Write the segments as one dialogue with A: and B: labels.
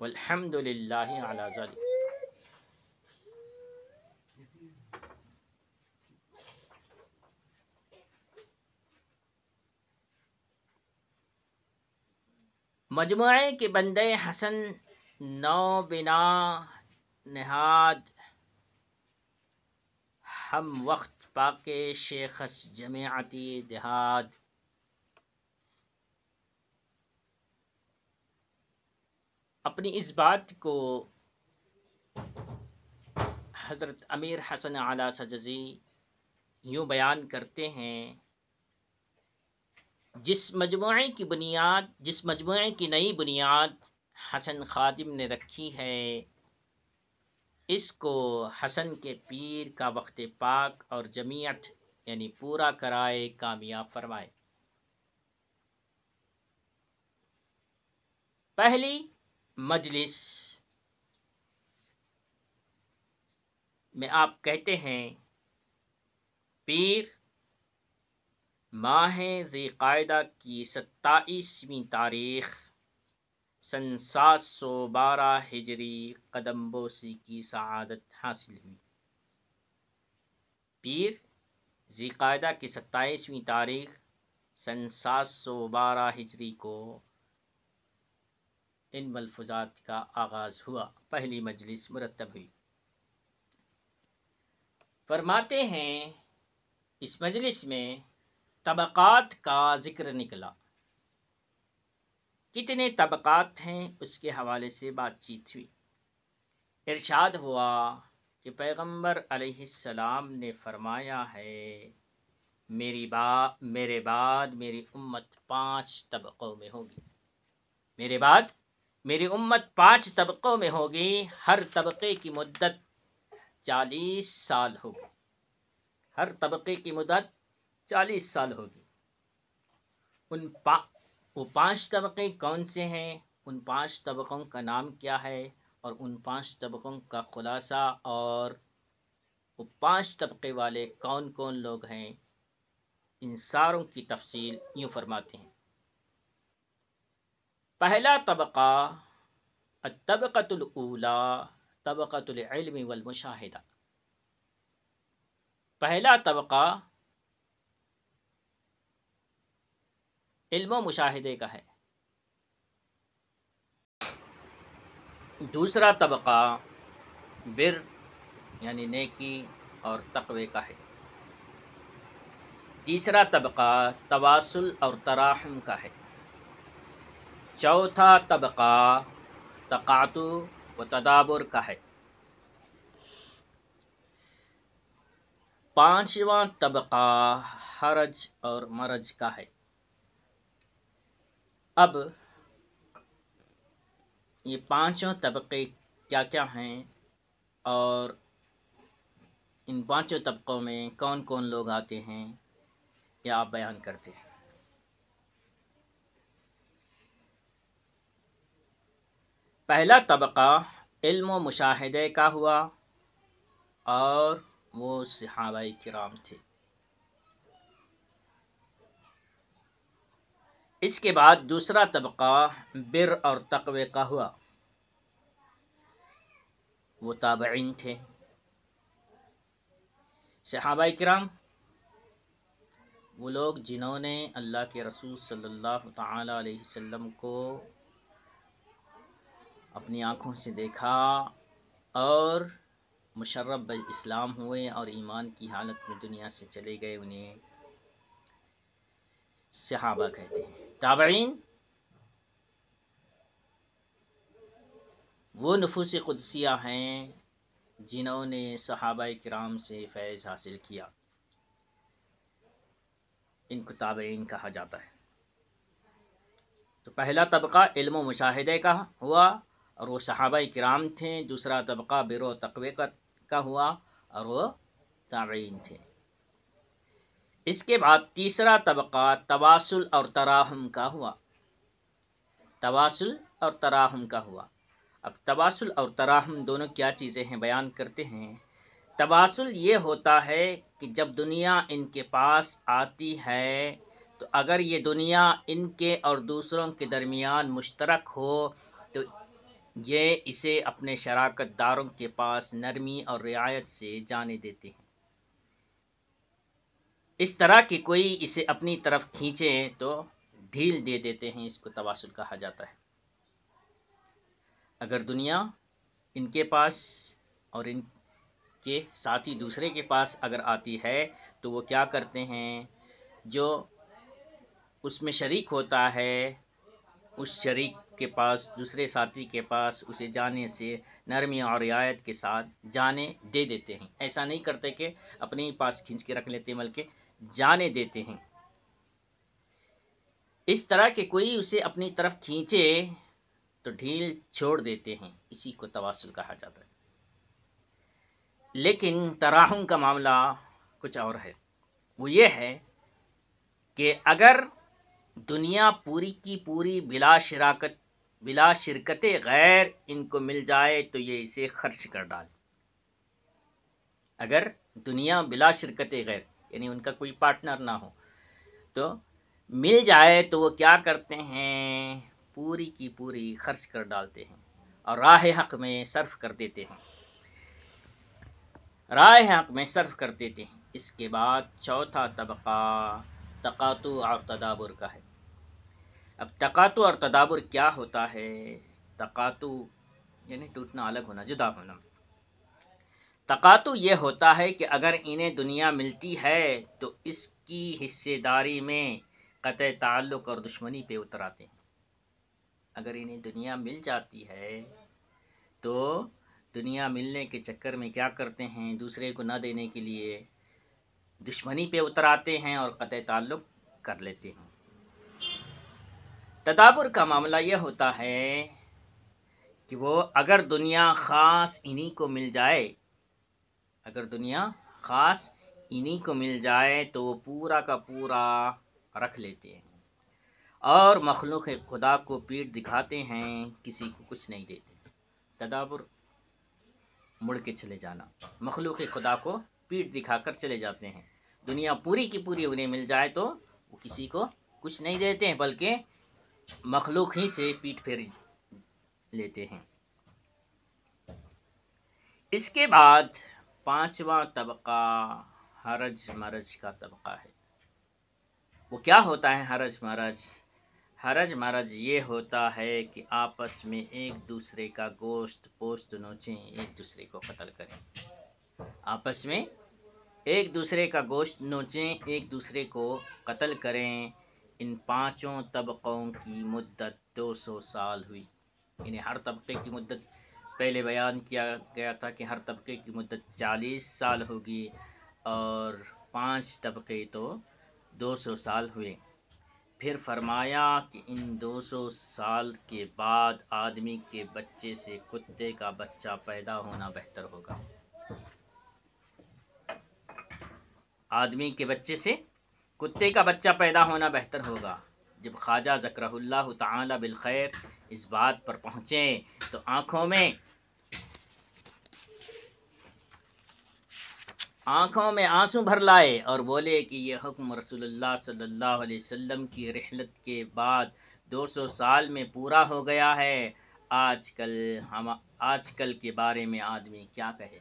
A: والحمد للہ علی ذلک۔ مجموعے کے بندے حسن نو بنا نہاد ہم وقت پاکے شیخس جمیعتی دہاد، اپنی اس بات کو حضرت امیر حسن اعلیٰ سجزی یوں بیان کرتے ہیں: جس مجموعے کی نئی بنیاد حسن خادم نے رکھی ہے، اس کو حسن کے پیر کا وقت پاک اور جمیعت یعنی پورا کرائے، کامیاب فرمائے۔ پہلی مجلس میں آپ کہتے ہیں: پیر ماہ ذی قعدہ کی 27ویں تاریخ سن 712 ہجری قدم بوسی کی سعادت حاصل ہوئی۔ پیر ذی قعدہ کی 27ویں تاریخ سن 712 ہجری کو ان ملفوظات کا آغاز ہوا، پہلی مجلس مرتب ہوئی۔ فرماتے ہیں اس مجلس میں طبقات کا ذکر نکلا۔ کتنے طبقات ہیں اس کے حوالے سے بات چیت ہوئی۔ ارشاد ہوا کہ پیغمبر علیہ السلام نے فرمایا ہے، میرے بعد میری امت 5 طبقوں میں ہوگی۔ میرے بعد میری امت 5 طبقوں میں ہوگی، ہر طبقے کی مدت 40 سال ہوگی۔ ہر طبقے کی مدت 40 سال ہوگی۔ وہ 5 طبقے کون سے ہیں؟ ان 5 طبقوں کا نام کیا ہے اور ان 5 طبقوں کا خلاصہ، اور وہ 5 طبقے والے کون کون لوگ ہیں، ان ساروں کی تفصیل یوں فرماتے ہیں: پہلا طبقہ الطبقۃ الاولی طبقۃ العلم والمشاہدہ۔ پہلا طبقہ علم و مشاہدے کا ہے۔ دوسرا طبقہ بر یعنی نیکی اور تقوی کا ہے۔ تیسرا طبقہ تواصل اور تراحم کا ہے۔ چوتھا طبقہ تقاطع و تدابر کا ہے۔ پانچواں طبقہ حرج اور مرج کا ہے۔ اب یہ پانچوں طبقے کیا کیا ہیں اور ان پانچوں طبقوں میں کون کون لوگ آتے ہیں، یہ آپ بیان کرتے ہیں۔ پہلا طبقہ علم و مشاہدے کا ہوا اور وہ صحابہ کرام تھے۔ اس کے بعد دوسرا طبقہ بر اور تقوی کا ہوا، وہ تابعین تھے۔ صحابہ کرام وہ لوگ جنہوں نے اللہ کے رسول صلی اللہ تعالی علیہ وسلم کو اپنی آنکھوں سے دیکھا اور مشرف بالاسلام ہوئے اور ایمان کی حالت میں دنیا سے چلے گئے، انہیں صحابہ کہتے ہیں۔ تابعین وہ نفوس قدسیہ ہیں جنہوں نے صحابہ کرام سے فیض حاصل کیا، ان کو تابعین کہا جاتا ہے۔ تو پہلا طبقہ علم و مشاہدے کا ہوا اور وہ صحابہ کرام تھے۔ دوسرا طبقہ بر و تقوی کا ہوا اور وہ تابعین تھے۔ اس کے بعد تیسرا طبقہ تواصل اور تراحم کا ہوا۔ تواصل اور تراحم کا ہوا۔ اب تواصل اور تراحم دونوں کیا چیزیں ہیں بیان کرتے ہیں۔ تواصل یہ ہوتا ہے کہ جب دنیا ان کے پاس آتی ہے تو اگر یہ دنیا ان کے اور دوسروں کے درمیان مشترک ہو تو یہ اسے اپنے شراکت داروں کے پاس نرمی اور رعایت سے جانے دیتے ہیں۔ اس طرح کہ کوئی اسے اپنی طرف کھینچے تو ڈھیل دے دیتے ہیں، اس کو تواصل کہا جاتا ہے۔ اگر دنیا ان کے پاس اور ان کے ساتھی دوسرے کے پاس اگر آتی ہے تو وہ کیا کرتے ہیں، جو اس میں شریک ہوتا ہے اس شریک کے پاس، دوسرے ساتھی کے پاس اسے جانے سے نرمی اور رعایت کے ساتھ جانے دے دیتے ہیں۔ ایسا نہیں کرتے کہ اپنے ہی پاس کھینچ کے رکھ لیتے ہیں، بلکہ جانے دیتے ہیں۔ اس طرح کہ کوئی اسے اپنی طرف کھینچے تو ڈھیل چھوڑ دیتے ہیں، اسی کو تواصل کہا جاتا ہے۔ لیکن تراحم کا معاملہ کچھ اور ہے، وہ یہ ہے کہ اگر دنیا پوری کی پوری بلا شرکت غیر ان کو مل جائے تو یہ اسے خرچ کر ڈالے۔ اگر دنیا بلا شرکت غیر یعنی ان کا کوئی پارٹنر نہ ہو تو مل جائے تو وہ کیا کرتے ہیں، پوری کی پوری خرچ کر ڈالتے ہیں اور راہ حق میں صرف کر دیتے ہیں، راہ حق میں صرف کر دیتے ہیں۔ اس کے بعد چوتھا طبقہ تقاطع اور تدابر کا ہے۔ اب تقاطع اور تدابر کیا ہوتا ہے؟ تقاطع یعنی ٹوٹنا، الگ ہونا، جدا ہونا۔ تقاطع یہ ہوتا ہے کہ اگر انہیں دنیا ملتی ہے تو اس کی حصے داری میں قطع تعلق اور دشمنی پہ اتر آتے ہیں۔ اگر انہیں دنیا مل جاتی ہے تو دنیا ملنے کے چکر میں کیا کرتے ہیں، دوسرے کو نہ دینے کے لیے دشمنی پہ اتر آتے ہیں اور قطع تعلق کر لیتے ہیں۔ تدابر کا معاملہ یہ ہوتا ہے کہ وہ اگر دنیا خاص انہی کو مل جائے، اگر دنیا خاص انہی کو مل جائے تو وہ پورا کا پورا رکھ لیتے ہیں اور مخلوق خدا کو پیٹھ دکھاتے ہیں، کسی کو کچھ نہیں دیتے۔ تدابر مڑ کے چلے جانا، مخلوق خدا کو پیٹھ دکھا کر چلے جاتے ہیں۔ دنیا پوری کی پوری انہیں مل جائے تو وہ کسی کو کچھ نہیں دیتے ہیں، بلکہ مخلوق ہی سے پیٹھ پھیر لیتے ہیں۔ اس کے بعد پانچواں طبقہ حرج مرج کا طبقہ ہے۔ وہ کیا ہوتا ہے حرج مرج؟ حرج مرج یہ ہوتا ہے کہ آپس میں ایک دوسرے کا گوشت پوست نوچیں، ایک دوسرے کو قتل کریں۔ آپس میں ایک دوسرے کا گوشت نوچیں، ایک دوسرے کو قتل کریں۔ ان پانچوں طبقوں کی مدت 200 سال ہوئی۔ انہیں ہر طبقے کی مدت پہلے بیان کیا گیا تھا کہ ہر طبقے کی مدت 40 سال ہوگی، اور 5 طبقے تو 200 سال ہوئے۔ پھر فرمایا کہ ان 200 سال کے بعد آدمی کے بچے سے کتے کا بچہ پیدا ہونا بہتر ہوگا۔ آدمی کے بچے سے کتے کا بچہ پیدا ہونا بہتر ہوگا۔ جب خواجہ ذکرہ اللہ تعالی بالخیر اس بات پر پہنچے تو آنکھوں میں آنسو بھر لائے اور بولے کہ یہ حکم رسول اللہ صلی اللہ علیہ وسلم کی رحلت کے بعد 200 سال میں پورا ہو گیا ہے۔ آج کل کے بارے میں آدمی کیا کہے؟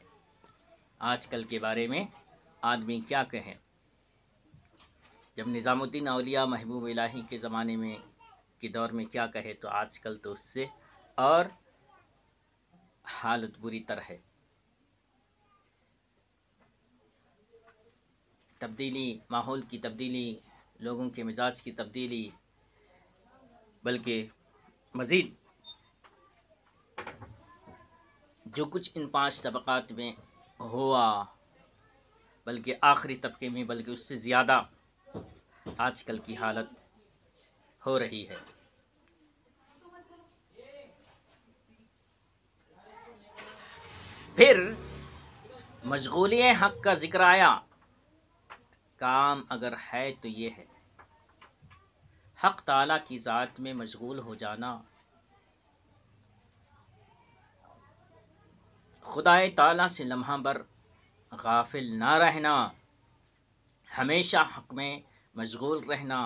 A: آج کل کے بارے میں آدمی کیا کہے؟ جب نظام الدین اولیاء محبوب الہی کے زمانے میں کے دور میں کیا کہے تو آج کل تو اس سے اور حالت بری تر ہے۔ تبدیلی، ماحول کی تبدیلی، لوگوں کے مزاج کی تبدیلی، بلکہ مزید جو کچھ ان 5 طبقات میں ہوا، بلکہ آخری طبقے میں بلکہ اس سے زیادہ آج کل کی حالت ہو رہی ہے۔ پھر مشغولی حق کا ذکر آیا۔ کام اگر ہے تو یہ ہے، حق تعالیٰ کی ذات میں مشغول ہو جانا، خدائے تعالیٰ سے لمحہ بر غافل نہ رہنا، ہمیشہ حق میں مشغول رہنا،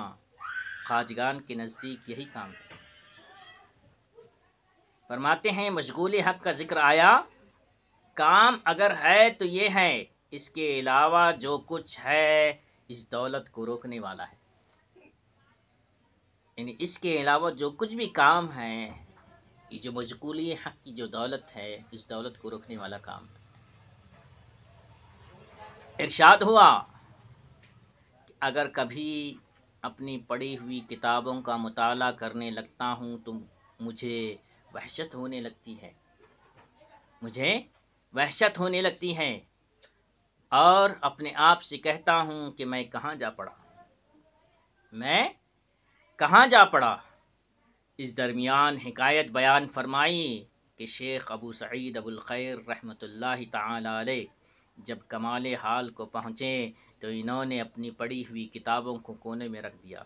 A: خواجگان کے نزدیک یہی کام ہے۔ فرماتے ہیں مشغول حق کا ذکر آیا، کام اگر ہے تو یہ ہے، اس کے علاوہ جو کچھ ہے اس دولت کو روکنے والا ہے، یعنی اس کے علاوہ جو کچھ بھی کام ہے، یہ جو مشغولی حق کی جو دولت ہے اس دولت کو روکنے والا کام ہے۔ ارشاد ہوا کہ اگر کبھی اپنی پڑھی ہوئی کتابوں کا مطالعہ کرنے لگتا ہوں تو مجھے وحشت ہونے لگتی ہے، مجھے وحشت ہونے لگتی ہے، اور اپنے آپ سے کہتا ہوں کہ میں کہاں جا پڑا، میں کہاں جا پڑا۔ اس درمیان حکایت بیان فرمائی کہ شیخ ابو سعید ابو الخیر رحمۃ اللہ تعالی علیہ جب کمال حال کو پہنچے تو انہوں نے اپنی پڑھی ہوئی کتابوں کو کونے میں رکھ دیا۔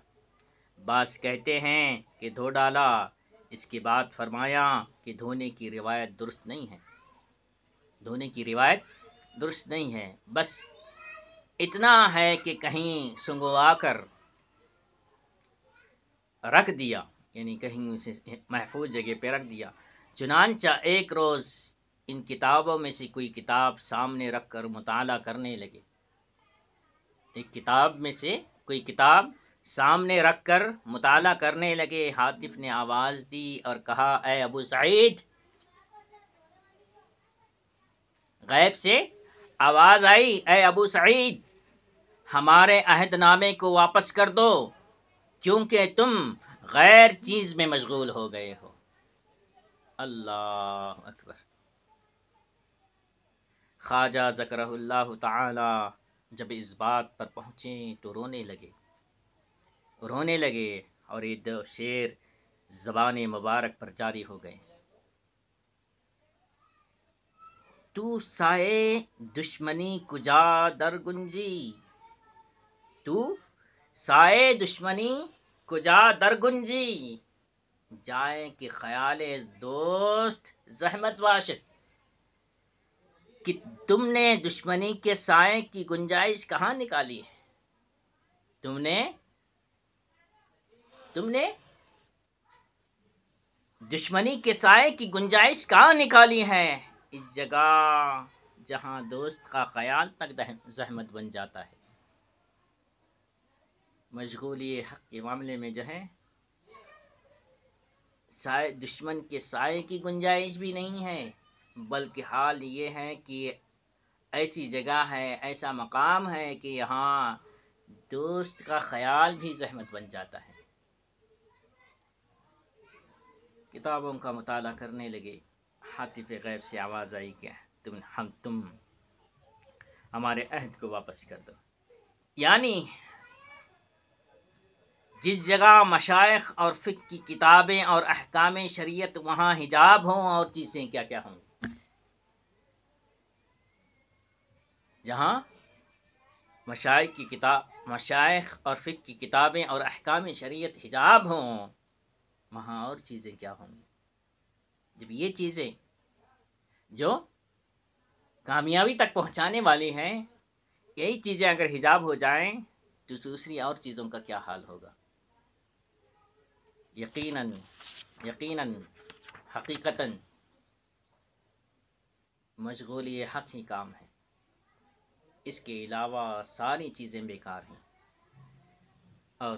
A: بعض کہتے ہیں کہ دھو ڈالا، اس کے بعد فرمایا کہ دھونے کی روایت درست نہیں ہے، دھونے کی روایت درست نہیں ہے، بس اتنا ہے کہ کہیں سنگوا کر رکھ دیا، یعنی کہیں اسے محفوظ جگہ پہ رکھ دیا۔ چنانچہ ایک روز ان کتابوں میں سے کوئی کتاب سامنے رکھ کر مطالعہ کرنے لگے، ایک کتاب میں سے کوئی کتاب سامنے رکھ کر مطالعہ کرنے لگے۔ ہاتف نے آواز دی اور کہا، اے ابو سعید، غیب سے آواز آئی، اے ابو سعید، ہمارے عہد نامے کو واپس کر دو کیونکہ تم غیر چیز میں مشغول ہو گئے ہو۔ اللہ اکبر۔ خواجہ ذکرہ اللہ تعالی جب اس بات پر پہنچے تو رونے لگے اور یہ دو شعر زبان مبارک پر جاری ہو گئے۔ تو سائے دشمنی کجا در گنجی، تو سائے دشمنی کجا در گنجی، جائے کہ خیال دوست زحمت باشد، کہ تم نے دشمنی کے سائے کی گنجائش کہاں نکالی ہے، تم نے دشمنی کے سائے کی گنجائش کہاں نکالی ہے، اس جگہ جہاں دوست کا خیال تک زحمت بن جاتا ہے۔ مشغولی حق کے معاملے میں جو ہے دشمن کے سائے کی گنجائش بھی نہیں ہے، بلکہ حال یہ ہے کہ ایسی جگہ ہے، ایسا مقام ہے کہ یہاں دوست کا خیال بھی زحمت بن جاتا ہے۔ کتابوں کا مطالعہ کرنے لگے، ہاتف غیب سے آواز آئی کہ تم ہمارے عہد کو واپس کر دو، یعنی جس جگہ مشائخ اور فقہ کی کتابیں اور احکام شریعت وہاں حجاب ہوں اور چیزیں کیا کیا ہوں، جہاں مشائخ اور فقہ کی کتابیں اور احکام شریعت حجاب ہوں وہاں اور چیزیں کیا ہوں گی۔ جب یہ چیزیں جو کامیابی تک پہنچانے والی ہیں، یہی چیزیں اگر حجاب ہو جائیں تو دوسری اور چیزوں کا کیا حال ہوگا۔ یقیناً حقیقتاً مشغولی حق ہی کام ہے، اس کے علاوہ ساری چیزیں بیکار ہیں، اور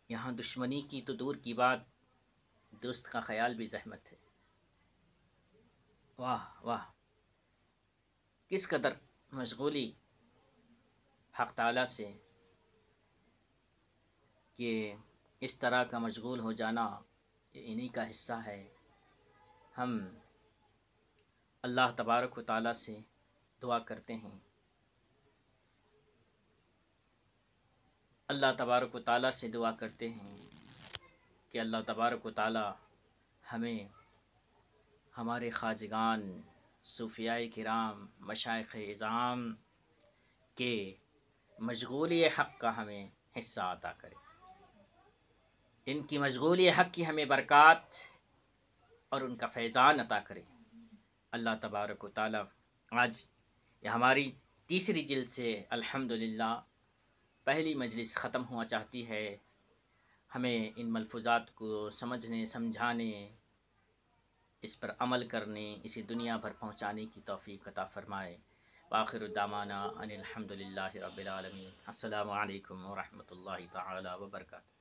A: یہاں دشمنی کی تو دور کی بات، دوست کا خیال بھی زحمت ہے۔ واہ واہ، کس قدر مشغولی حق تعالیٰ سے، کہ اس طرح کا مشغول ہو جانا یہ انہی کا حصہ ہے۔ ہم اللہ تبارک و تعالیٰ سے دعا کرتے ہیں، اللہ تبارک و تعالیٰ سے دعا کرتے ہیں کہ اللہ تبارک و تعالیٰ ہمیں ہمارے خواجگان، صوفیاء کرام، مشائخ اعظام کے مشغولی حق کا ہمیں حصہ عطا کرے، ان کی مشغولی حق کی ہمیں برکات اور ان کا فیضان عطا کرے۔ اللہ تبارک و تعالیٰ آج یہ ہماری تیسری جلد سے الحمدللہ پہلی مجلس ختم ہوا چاہتی ہے، ہمیں ان ملفوظات کو سمجھنے، سمجھانے، اس پر عمل کرنے، اسے دنیا بھر پہنچانے کی توفیق عطا فرمائے۔ وآخر دعوانا ان الحمد للہ رب العالمین۔ السلام علیکم ورحمۃ اللہ تعالی وبرکاتہ۔